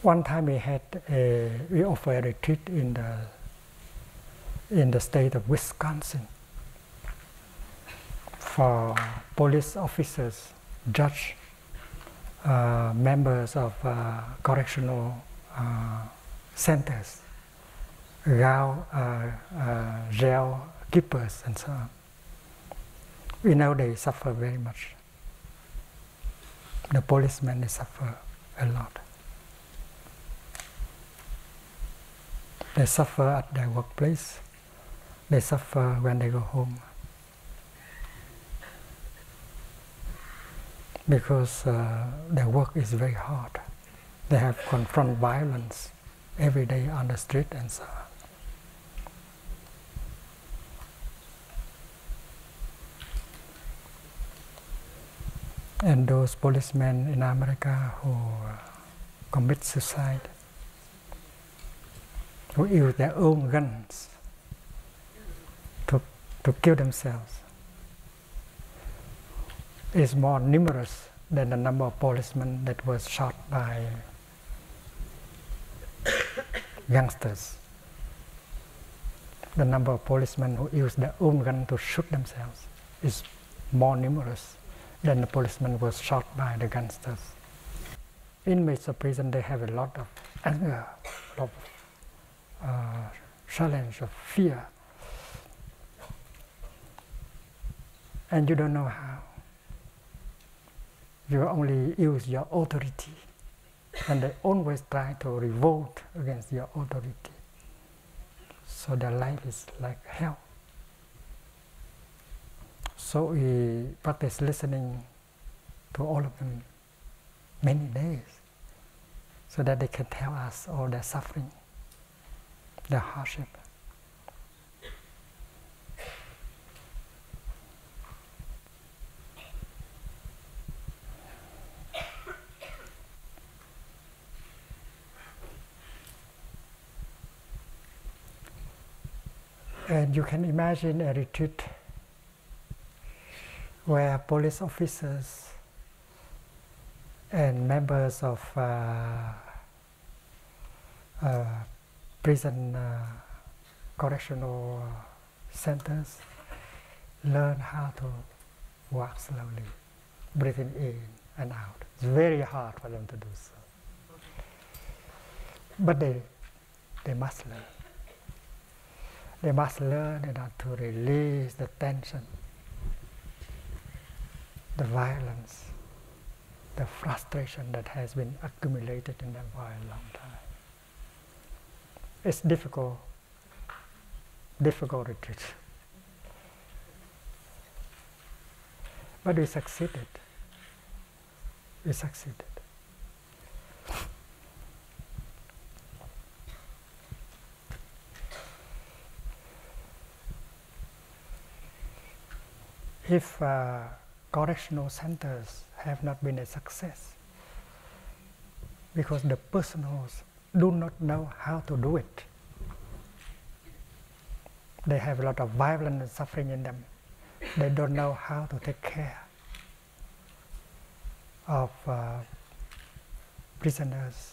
One time we offered a retreat in the state of Wisconsin for police officers, judge, members of correctional centers, jail keepers, and so on. We know they suffer very much. The policemen, they suffer a lot. They suffer at their workplace. They suffer when they go home. Because their work is very hard. They have to confront violence every day on the street and so on. And those policemen in America who commit suicide, who use their own guns to kill themselves, is more numerous than the number of policemen that was shot by gangsters. The number of policemen who use their own gun to shoot themselves is more numerous than the policemen was shot by the gangsters. Inmates of prison, they have a lot of anger, a lot of challenge, of fear. And you don't know how. You only use your authority, and they always try to revolt against your authority. So their life is like hell. So we practice listening to all of them many days, so that they can tell us all their suffering, their hardship. And you can imagine a retreat where police officers and members of prison correctional centers learn how to walk slowly, breathing in and out. It's very hard for them to do so. But they must learn. They must learn in order to release the tension, the violence, the frustration that has been accumulated in them for a long time. It's difficult retreat. But we succeeded. We succeeded. If correctional centers have not been a success, because the personnels do not know how to do it. They have a lot of violence and suffering in them. They don't know how to take care of prisoners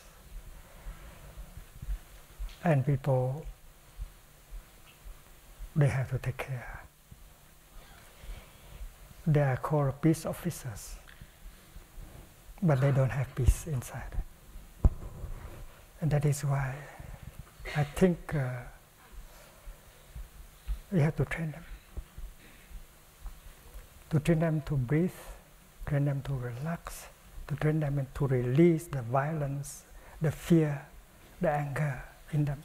and people they have to take care. They are called peace officers, but they don't have peace inside. And that is why I think we have to train them. To train them to breathe, train them to relax, to train them to release the violence, the fear, the anger in them.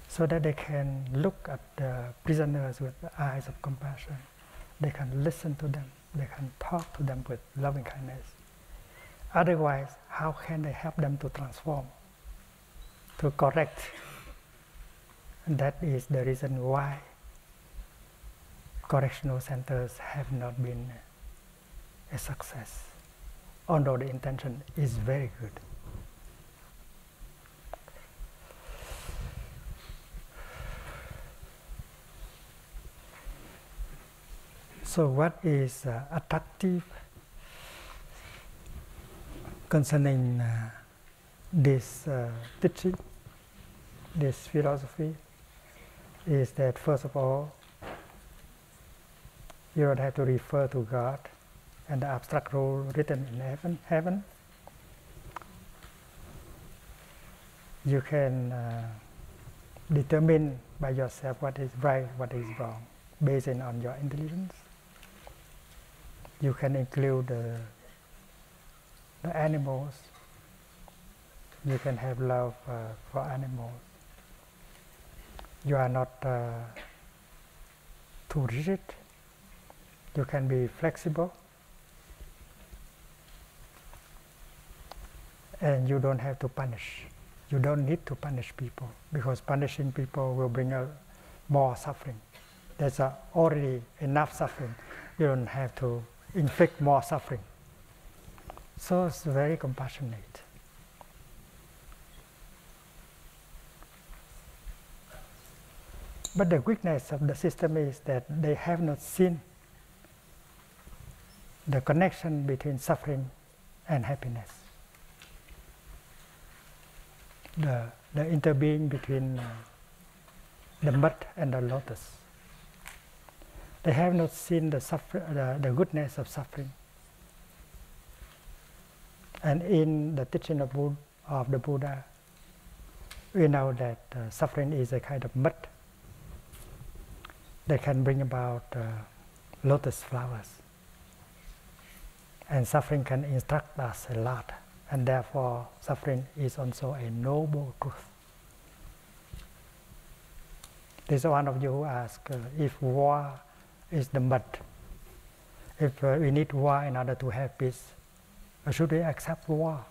So that they can look at the prisoners with the eyes of compassion. They can listen to them. They can talk to them with loving kindness. Otherwise, how can they help them to transform, to correct? And that is the reason why correctional centers have not been a success, although the intention is very good. So what is attractive concerning this teaching, this philosophy, is that first of all, you don't have to refer to God and the abstract rule written in heaven. You can determine by yourself what is right, what is wrong, based on your intelligence. You can include the animals. You can have love for animals. You are not too rigid. You can be flexible. And you don't have to punish. You don't need to punish people, because punishing people will bring more suffering. There's already enough suffering. You don't have to inflict more suffering. So it's very compassionate. But the weakness of the system is that they have not seen the connection between suffering and happiness. The interbeing between the mud and the lotus. They have not seen the goodness of suffering. And in the teaching of the Buddha, we know that suffering is a kind of mud that can bring about lotus flowers. And suffering can instruct us a lot. And therefore, suffering is also a noble truth. There's one of you who asked if war is the mud. If we need war in order to have peace, should we accept war?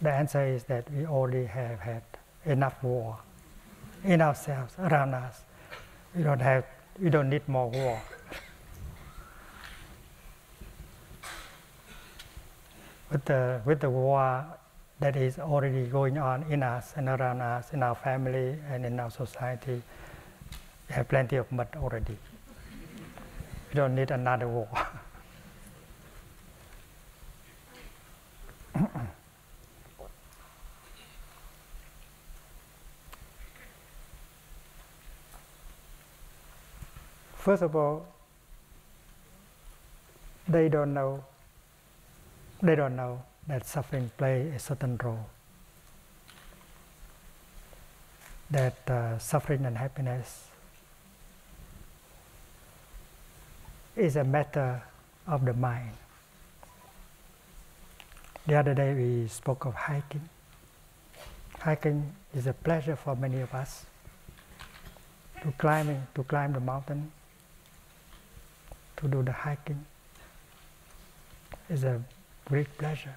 The answer is that we already have had enough war in ourselves, around us. We don't need more war. With the war that is already going on in us and around us, in our family and in our society, we have plenty of mud already. We don't need another war. First of all, they don't know that suffering plays a certain role. That suffering and happiness is a matter of the mind. The other day we spoke of hiking. Hiking is a pleasure for many of us. To climb the mountain, to do the hiking is a great pleasure.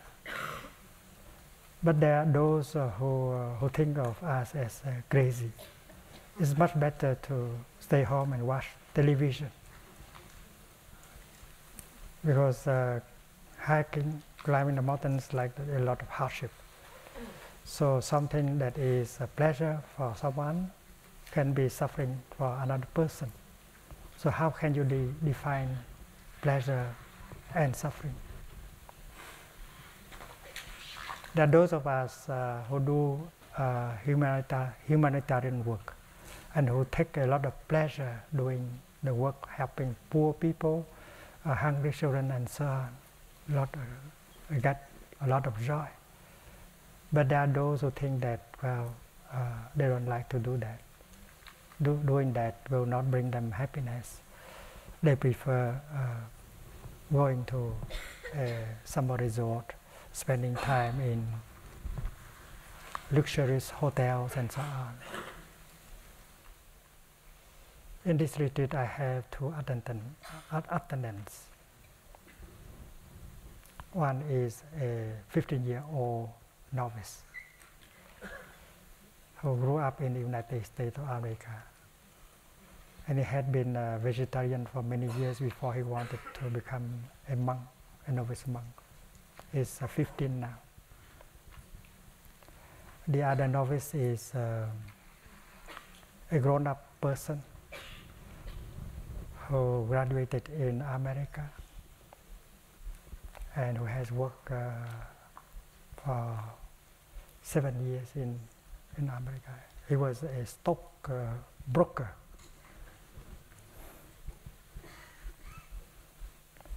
But there are those who think of us as crazy. It's much better to stay home and watch television, because hiking, climbing the mountains, like a lot of hardship. So something that is a pleasure for someone can be suffering for another person. So how can you define pleasure and suffering? There are those of us who do humanitarian work and who take a lot of pleasure doing the work, helping poor people, hungry children, and so on. Get a lot of joy. But there are those who think that, they don't like to do that. Doing that will not bring them happiness. They prefer going to a summer resort, spending time in luxurious hotels and so on. In this retreat, I have two attendants. One is a 15-year-old novice who grew up in the United States of America. And he had been a vegetarian for many years before he wanted to become a monk, a novice monk. He's 15 now. The other novice is a grown-up person who graduated in America and who has worked for 7 years in America. He was a stock broker.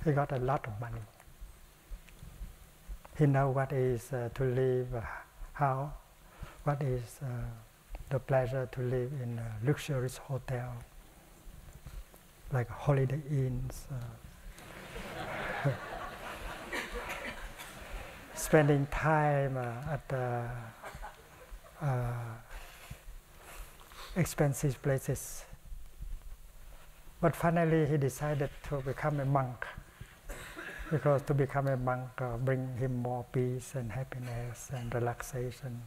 He got a lot of money. He knows what is to live, what is the pleasure to live in a luxurious hotel, like Holiday Inns, spending time at expensive places. But finally he decided to become a monk, because to become a monk brings him more peace and happiness and relaxation.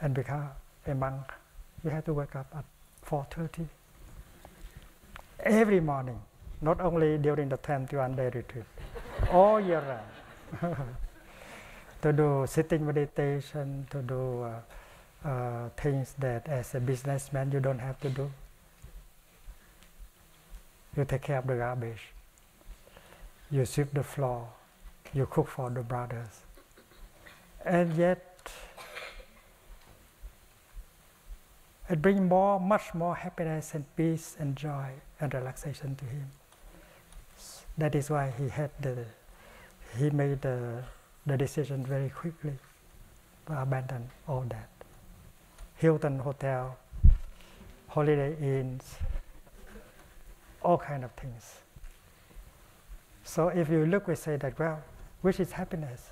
And become a monk, you have to wake up at 4:30 every morning, not only during the 21-day retreat, all year round. To do sitting meditation, to do things that as a businessman you don't have to do. You take care of the garbage, you sweep the floor, you cook for the brothers. And yet, it brings much more happiness and peace and joy and relaxation to him. That is why he made the decision very quickly to abandon all that. Hilton Hotel, Holiday Inns, all kind of things. So if you look, we say that, well, which is happiness?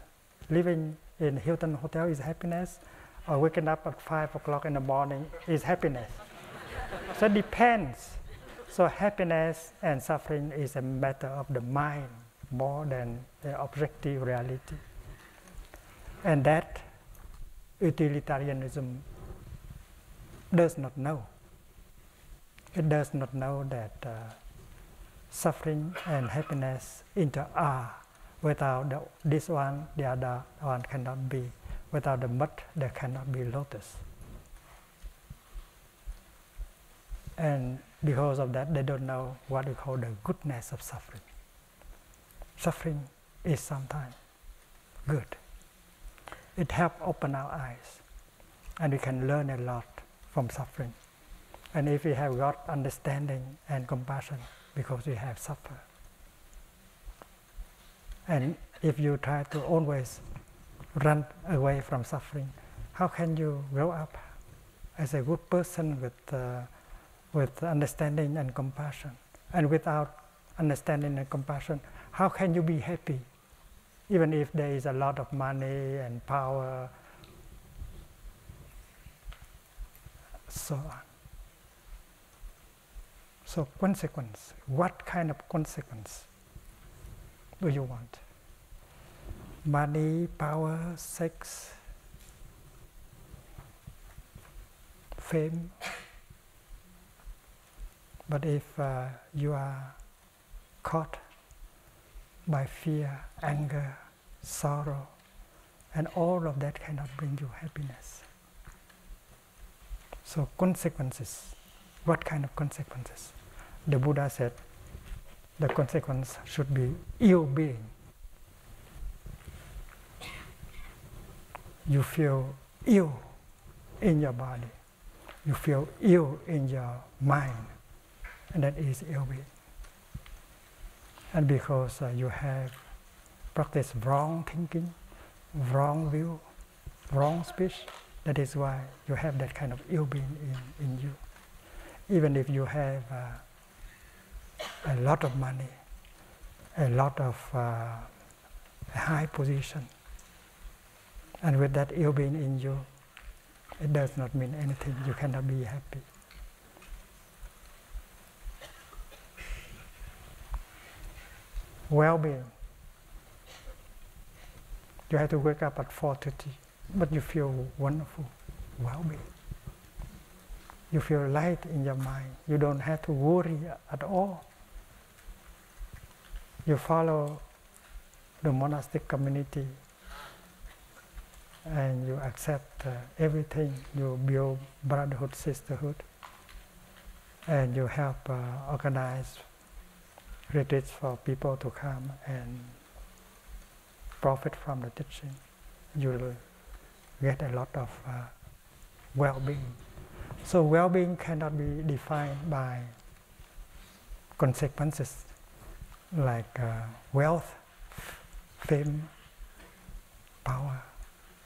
Living in Hilton Hotel is happiness, or waking up at 5 o'clock in the morning is happiness? So it depends. So happiness and suffering is a matter of the mind more than the objective reality. And that utilitarianism does not know. It does not know that suffering and happiness are. Without this one, the other one cannot be. Without the mud, there cannot be lotus. And because of that, they don't know what we call the goodness of suffering. Suffering is sometimes good. It helps open our eyes, and we can learn a lot from suffering. And if we have got understanding and compassion, because we have suffered. And if you try to always run away from suffering, how can you grow up as a good person with understanding and compassion? And without understanding and compassion, how can you be happy? Even if there is a lot of money and power, so on. So consequence, what kind of consequence do you want? Money, power, sex, fame. But if you are caught by fear, anger, sorrow, and all of that cannot bring you happiness. So consequences, what kind of consequences? The Buddha said the consequence should be ill being. You feel ill in your body, you feel ill in your mind, and that is ill being. And because you have practiced wrong thinking, wrong view, wrong speech, that is why you have that kind of ill being in you. Even if you have a lot of money, a lot of a high position, and with that ill being in you, it does not mean anything. You cannot be happy. Well-being. You have to wake up at 4:30, but you feel wonderful. Well-being. You feel light in your mind. You don't have to worry at all. You follow the monastic community and you accept everything. You build brotherhood, sisterhood, and you help organize retreats for people to come and profit from the teaching. You will get a lot of well-being. So well-being cannot be defined by consequences like wealth, fame, power,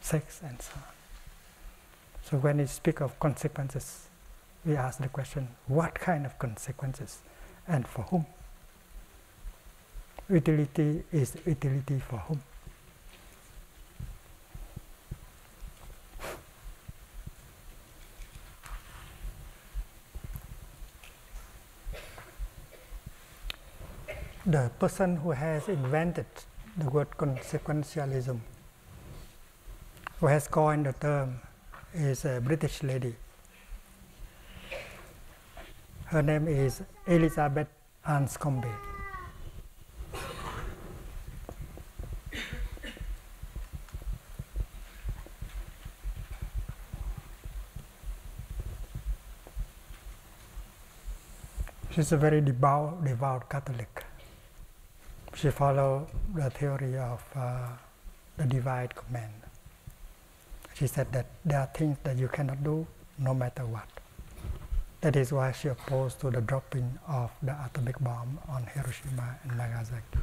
sex, and so on. So when we speak of consequences, we ask the question, what kind of consequences and for whom? Utility is utility for whom? The person who has invented the word consequentialism, who has coined the term, is a British lady. Her name is Elizabeth Anscombe. She's a very devout Catholic. She follows the theory of the divine command. She said that there are things that you cannot do no matter what. That is why she opposed to the dropping of the atomic bomb on Hiroshima and Nagasaki.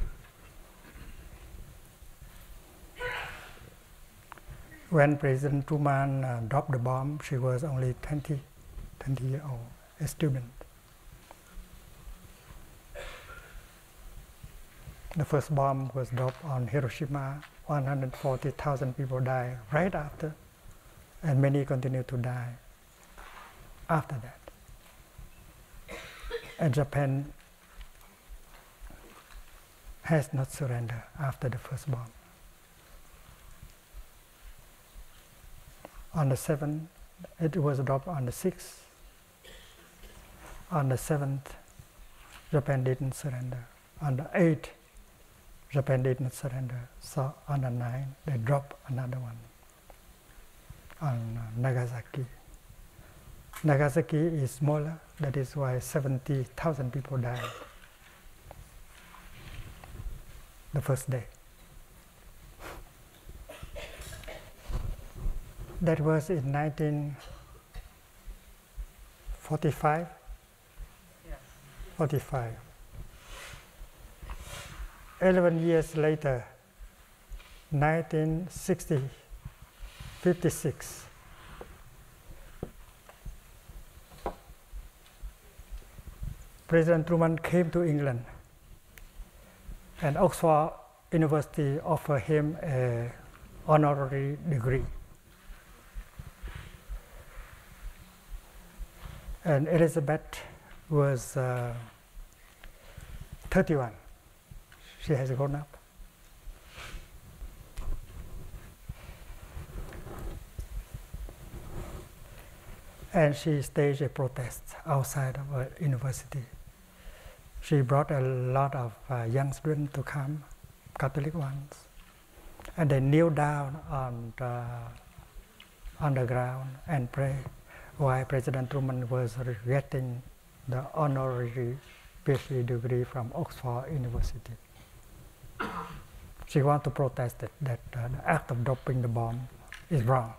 When President Truman dropped the bomb, she was only 20 years old, a student. The first bomb was dropped on Hiroshima. 140,000 people died right after, and many continue to die after that. And Japan has not surrendered after the first bomb. On the 7th, it was dropped on the 6th. On the 7th, Japan didn't surrender. On the 8th, Japan did not surrender. So on the 9th, they dropped another one on Nagasaki. Nagasaki is smaller, that is why 70,000 people died the first day. That was in 1945? Yes. 45. 11 years later, 1956, President Truman came to England, and Oxford University offered him an honorary degree. And Elizabeth was 31. She has grown up. And she staged a protest outside of her university. She brought a lot of young students to come, Catholic ones, and they kneel down on the ground and pray while President Truman was getting the honorary PhD degree from Oxford University. She wanted to protest that the act of dropping the bomb is wrong.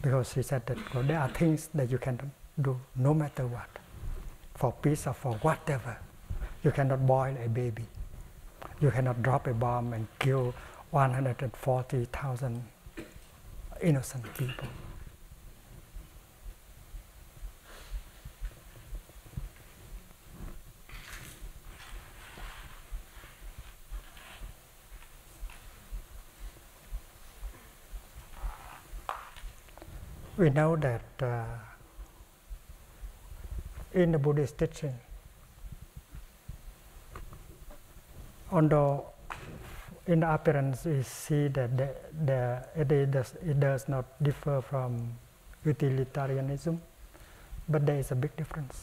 Because she said that there are things that you cannot do no matter what, for peace or for whatever. You cannot boil a baby. You cannot drop a bomb and kill 140,000 innocent people. We know that in the Buddhist teaching, although in the appearance we see that it does not differ from utilitarianism, but there is a big difference.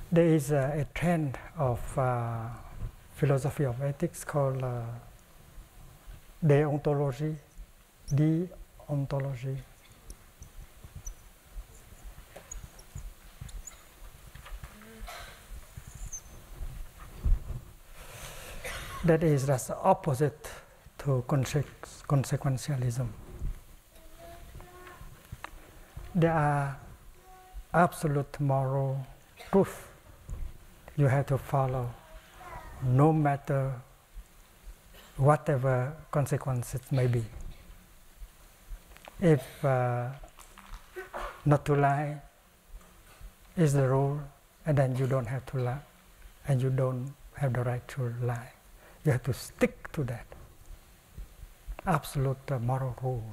There is a trend of philosophy of ethics called deontology. Deontology. That is just opposite to consequentialism. There are absolute moral truth you have to follow, no matter whatever consequences may be. If not to lie is the rule, and then you don't have to lie, and you don't have the right to lie. You have to stick to that. Absolute moral rules,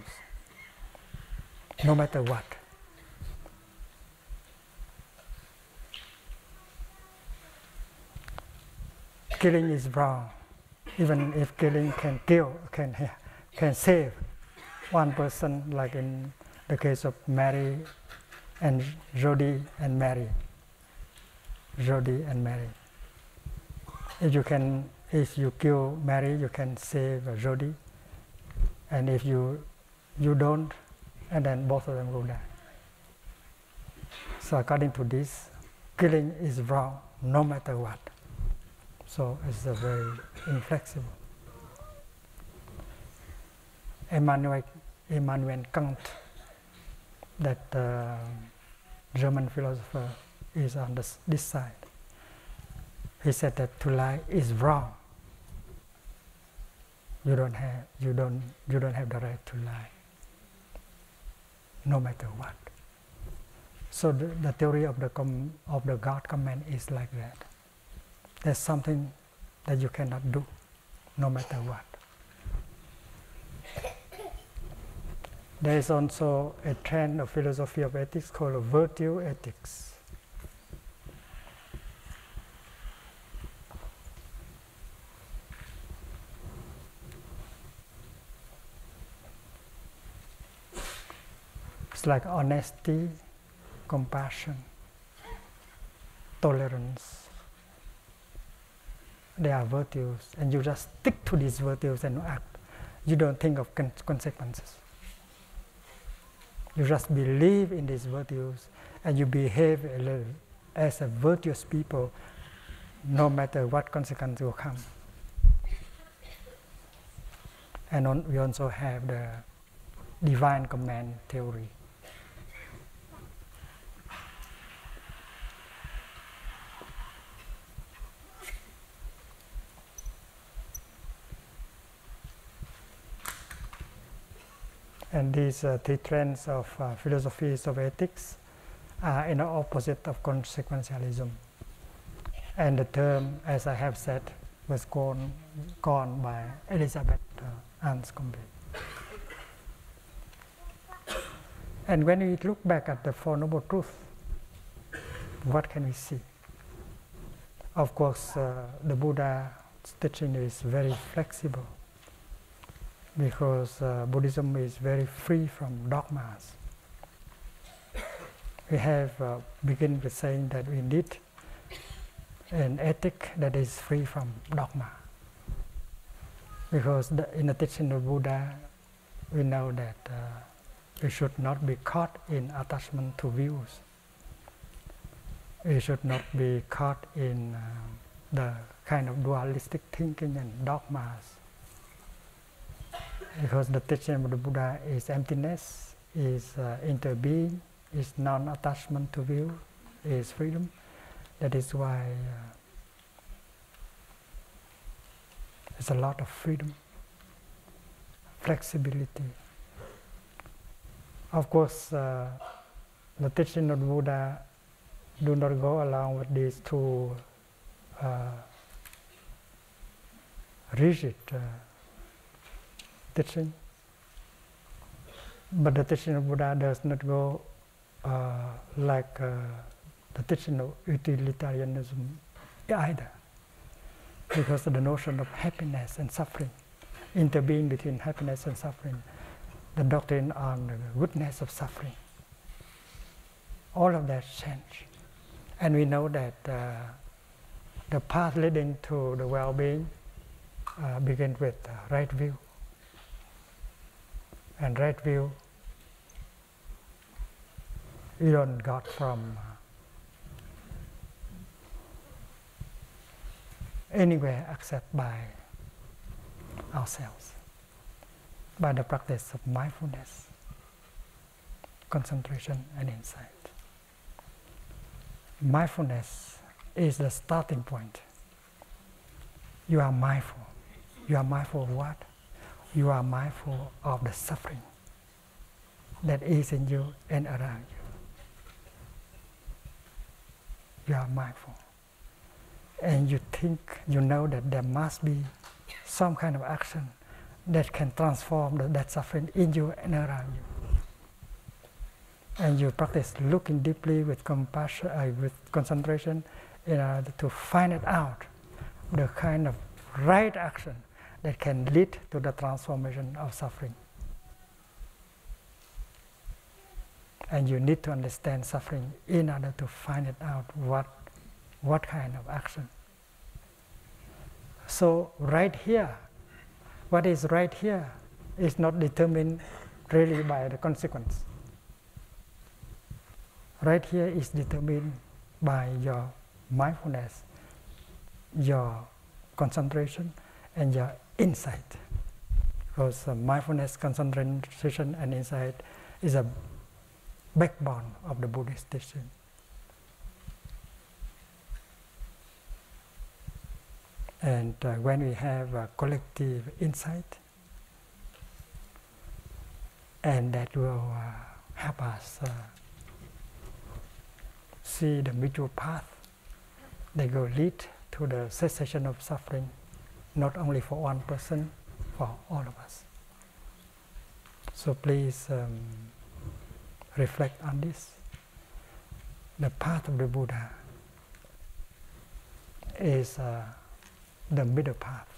no matter what. Killing is wrong, even if killing can kill, can save one person, like in the case of Mary and Jody and Mary. Jody and Mary. If you kill Mary, you can save Jody, and if you don't, and then both of them will die. So according to this, killing is wrong, no matter what. So it's very inflexible. Immanuel Kant, that German philosopher, is on this side. He said that to lie is wrong. You don't have the right to lie, no matter what. So the theory of the God command is like that. There's something that you cannot do, no matter what. There is also a trend of philosophy of ethics called virtue ethics. It's like honesty, compassion, tolerance. They are virtues, and you just stick to these virtues and act. You don't think of consequences. You just believe in these virtues, and you behave as a virtuous people, no matter what consequence will come. And we also have the divine command theory. And these three trends of philosophies of ethics are in the opposite of consequentialism. And the term, as I have said, was coined by Elizabeth Anscombe. And when we look back at the Four Noble Truths, what can we see? Of course, the Buddha's teaching is very flexible, because Buddhism is very free from dogmas. We have begun with saying that we need an ethic that is free from dogma. Because in the teaching of Buddha, we know that we should not be caught in attachment to views. We should not be caught in the kind of dualistic thinking and dogmas. Because the teaching of the Buddha is emptiness, is interbeing, is non-attachment to view, is freedom. That is why there's a lot of freedom, flexibility. Of course, the teaching of the Buddha do not go along with these two rigid teaching, but the teaching of Buddha does not go like the teaching of utilitarianism either, because of the notion of happiness and suffering, interbeing between happiness and suffering, the doctrine on the goodness of suffering. All of that change. And we know that the path leading to the well-being begins with right view. And right view you don't got from anywhere except by ourselves, by the practice of mindfulness, concentration and insight. Mindfulness is the starting point. You are mindful. You are mindful of what? You are mindful of the suffering that is in you and around you. You are mindful. And you think, you know that there must be some kind of action that can transform that suffering in you and around you. And you practice looking deeply with compassion, with concentration, in order to find it out, the kind of right action that can lead to the transformation of suffering. And you need to understand suffering in order to find it out what kind of action. So right here, what is right here is not determined really by the consequence. Right here is determined by your mindfulness, your concentration, and your insight. Because mindfulness, concentration, and insight is a backbone of the Buddhist teaching. And when we have a collective insight, and that will help us see the mutual path that will lead to the cessation of suffering, not only for one person, for all of us. So please reflect on this. The path of the Buddha is the middle path.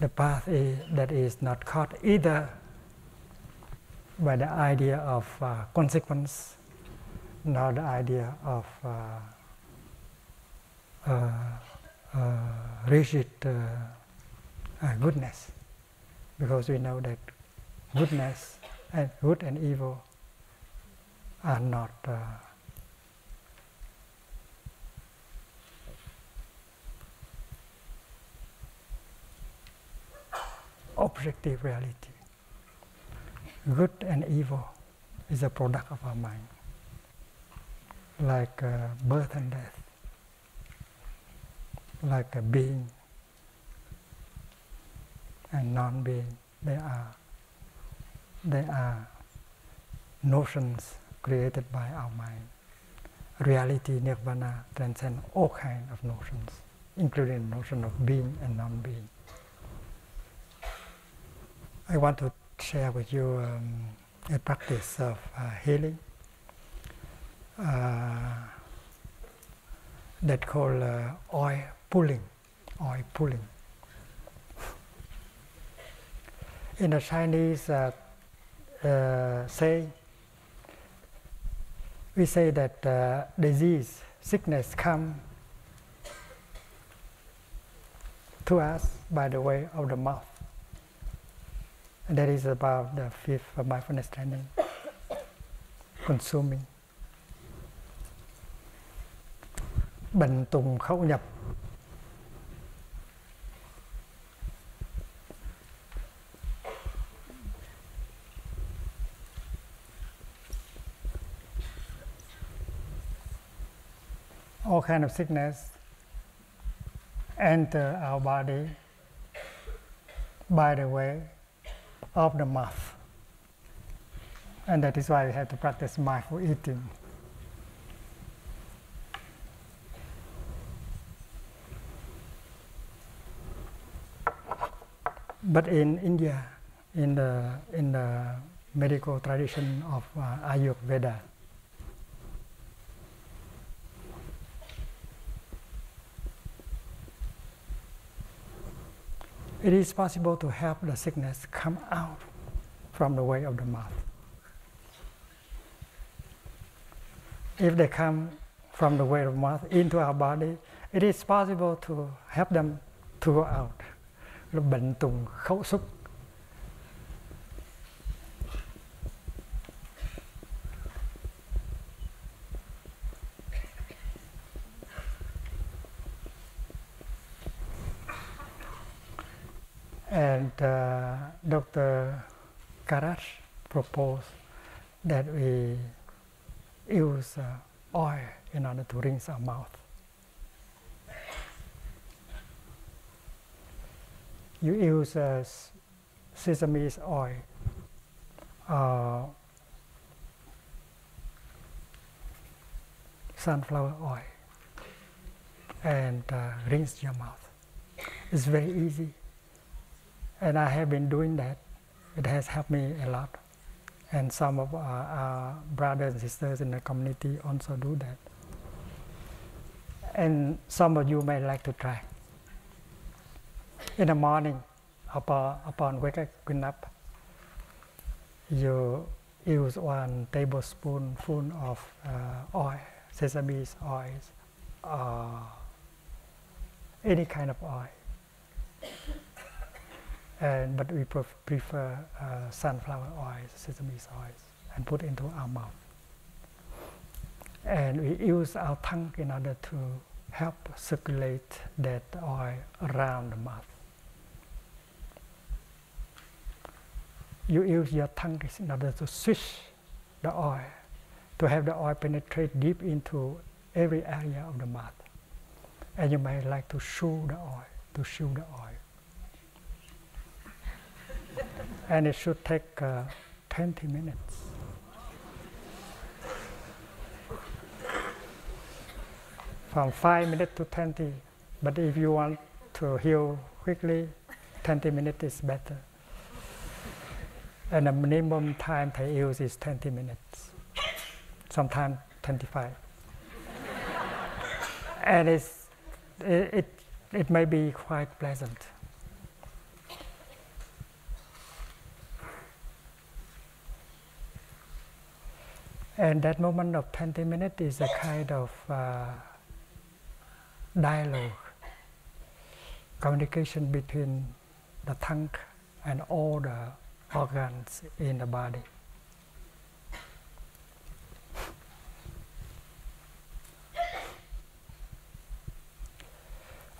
The path that is not caught either by the idea of consequence, nor the idea of rigid goodness, because we know that goodness and good and evil are not objective reality. Good and evil is a product of our mind, like birth and death, like a being and non-being. They are notions created by our mind. Reality, nirvana, transcends all kinds of notions, including the notion of being and non-being. I want to share with you a practice of healing that called oil pulling. Oil pulling. In the Chinese saying, we say that disease, sickness come to us by the way of the mouth. And that is about the fifth mindfulness training, consuming. Bệnh tùng khẩu nhập. All kind of sickness enter our body by the way of the mouth. And that is why we have to practice mindful eating. But in India, in the medical tradition of Ayurveda, it is possible to help the sickness come out from the way of the mouth. if they come from the way of mouth into our body, it is possible to help them to go out. Bệnh tùng khẩu xúc. And Dr. Karash proposed that we use oil in order to rinse our mouth. You use sesame oil, sunflower oil, and rinse your mouth. It's very easy. And I have been doing that. It has helped me a lot. And some of our brothers and sisters in the community also do that. And some of you may like to try. In the morning, upon waking up, you use 1 tablespoonful of oil, sesame oil, any kind of oil. But we prefer sunflower oil, sesame oil, and put into our mouth. And we use our tongue in order to help circulate that oil around the mouth. You use your tongue in order to swish the oil, to have the oil penetrate deep into every area of the mouth. And you may like to chew the oil, And it should take 20 minutes. From 5 minutes to 20. But if you want to heal quickly, 20 minutes is better. And the minimum time they use is 20 minutes. Sometimes 25. And it may be quite pleasant. And that moment of 20 minutes is a kind of dialogue, communication between the tongue and all the organs in the body.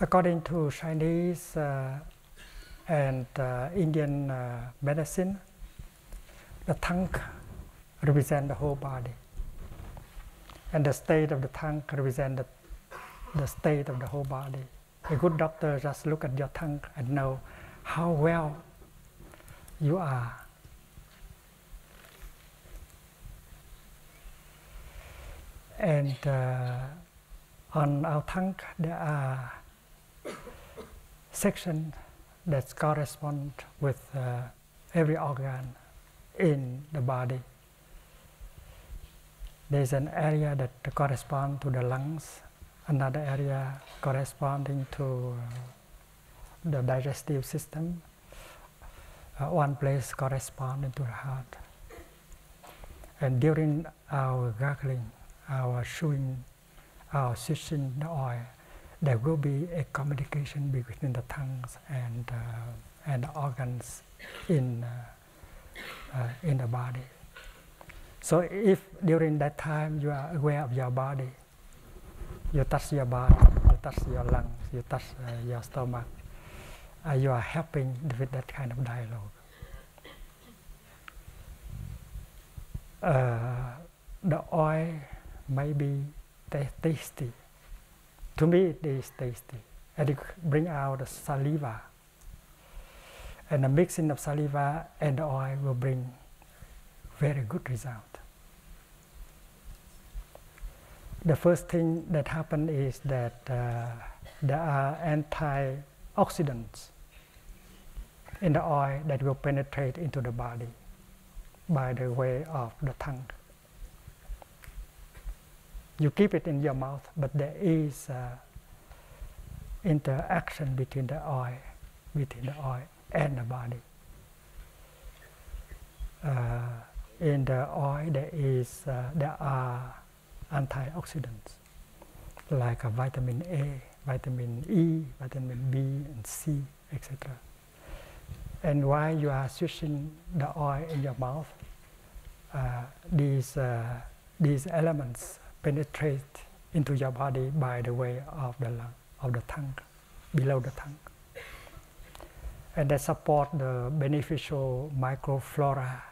According to Chinese and Indian medicine, the tongue represents the whole body. And the state of the tongue represents the state of the whole body. A good doctor just look at your tongue and know how well you are. And on our tongue there are sections that correspond with every organ in the body. There's an area that corresponds to the lungs, another area corresponding to the digestive system, one place corresponding to the heart. And during our gargling, our chewing, our swishing the oil, there will be a communication between the tongues and the organs in the body. So if during that time you are aware of your body, you touch your body, you touch your lungs, you touch your stomach, you are helping with that kind of dialogue. The oil may be tasty. To me it is tasty. And it brings out the saliva. And the mixing of saliva and the oil will bring very good result. The first thing that happens is that there are antioxidants in the oil that will penetrate into the body by the way of the tongue. You keep it in your mouth, but there is interaction between the oil and the body. In the oil there are antioxidants like vitamin A, vitamin E, vitamin B and C, etc. And while you are swishing the oil in your mouth, these elements penetrate into your body by the way of the tongue, below the tongue. And they support the beneficial microflora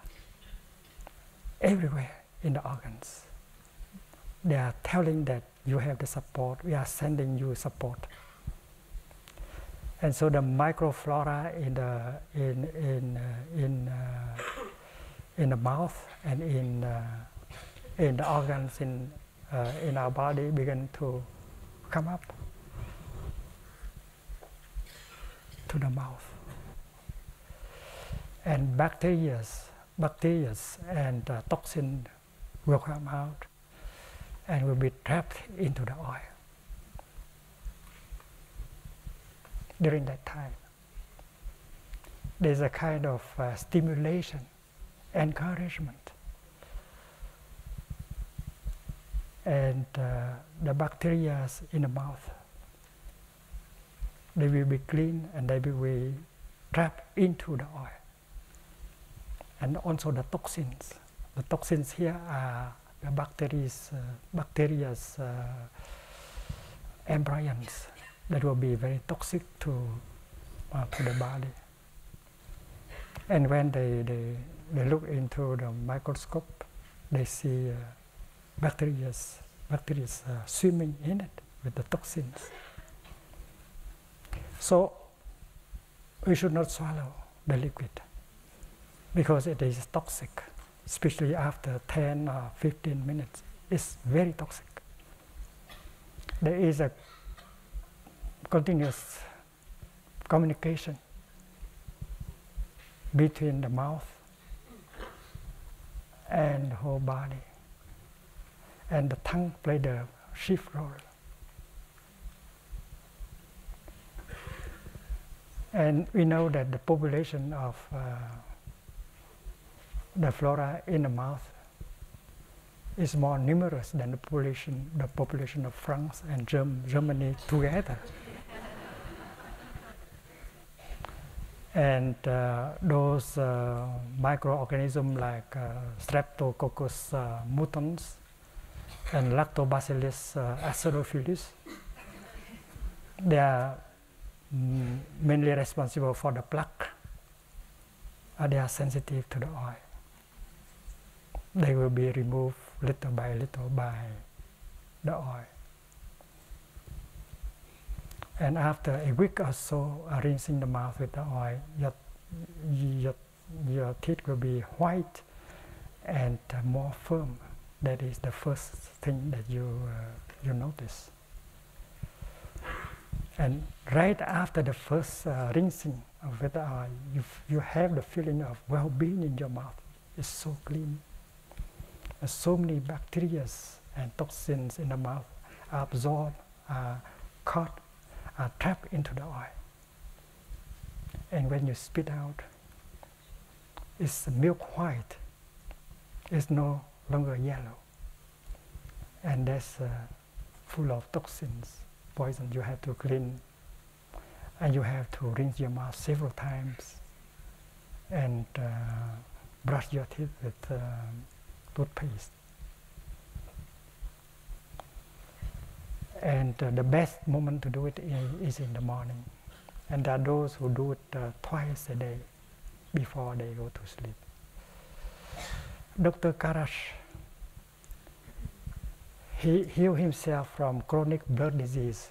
everywhere in the organs. They are telling that you have the support, we are sending you support. And so the microflora in the mouth and in the organs in our body begin to come up to the mouth. And bacteria and toxin will come out and will be trapped into the oil. During that time, there's a kind of stimulation, encouragement. And the bacteria in the mouth, they will be clean and they will be trapped into the oil. And also the toxins. The toxins here are the bacteria's embryons that will be very toxic to the body. And when they look into the microscope, they see bacteria swimming in it with the toxins. So we should not swallow the liquid because it is toxic, especially after 10 or 15 minutes. It's very toxic. There is a continuous communication between the mouth and the whole body. And the tongue played the chief role. And we know that the population of the flora in the mouth is more numerous than the population of France and Germany together. And those microorganisms like Streptococcus mutans and Lactobacillus acidophilus, they are mainly responsible for the plaque. They are sensitive to the oil. They will be removed little by the oil. And after a week or so, rinsing the mouth with the oil, your teeth will be white and more firm. That is the first thing that you notice. And right after the first rinsing with the oil, you have the feeling of well-being in your mouth. It's so clean. There's so many bacteria and toxins in the mouth are absorbed, are caught, are trapped into the oil. And when you spit out, it's milk white. It's no longer yellow. And that's full of toxins, poison. You have to clean, and you have to rinse your mouth several times and brush your teeth with toothpaste. And the best moment to do it is in the morning. And there are those who do it twice a day before they go to sleep. Dr. Karash, he healed himself from chronic blood disease.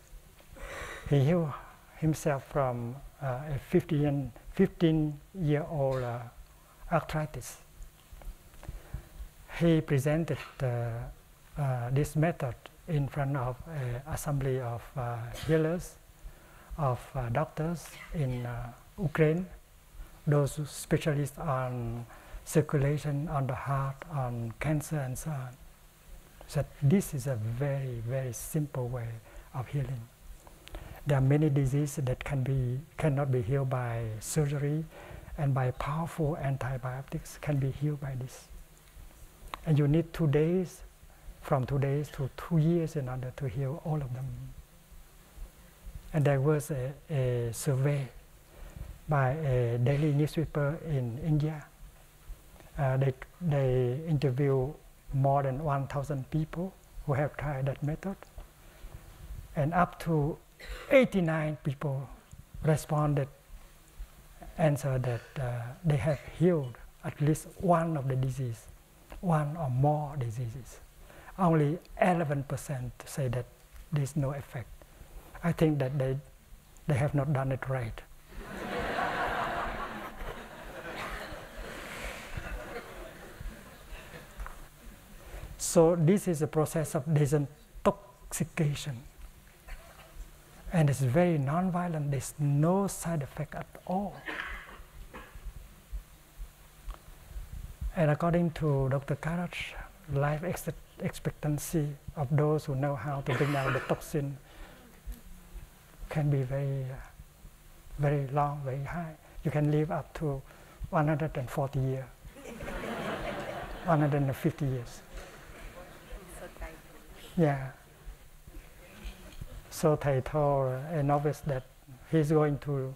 He healed himself from a 15-year-old arthritis. He presented this method in front of an assembly of healers, of doctors in Ukraine, those specialists on circulation, on the heart, on cancer, and so on. So this is a very, very simple way of healing. There are many diseases that cannot be healed by surgery, and by powerful antibiotics can be healed by this. And you need 2 days from 2 days to 2 years in order to heal all of them. And there was a survey by a daily newspaper in India. They interviewed more than 1,000 people who have tried that method. And up to 89 people answered that they have healed at least one of the disease, one or more diseases. Only 11% say that there's no effect. I think that they have not done it right. So this is a process of desintoxication. And it's very non-violent. There's no side effect at all. And according to Dr. Karach, life expectancy of those who know how to bring down the toxin can be very, very long, very high. You can live up to 140 years, 150 years. Yeah. So Thầy told a novice that he's going to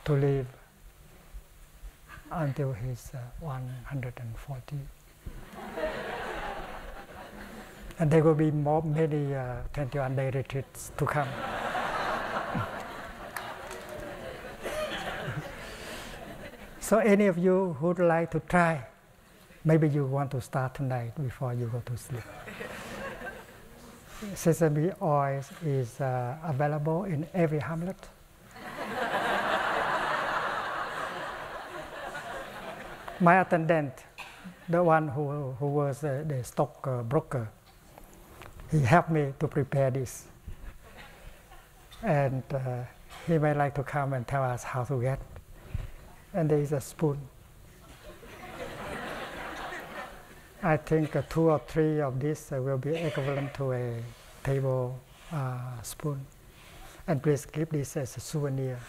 live until he's 140. And there will be many 21-day retreats to come. So any of you who would like to try, maybe you want to start tonight before you go to sleep. Sesame oil is available in every hamlet. My attendant, the one who was the stock broker, he helped me to prepare this. And he may like to come and tell us how to get. And there is a spoon. I think 2 or 3 of these will be equivalent to a table spoon. And please keep this as a souvenir.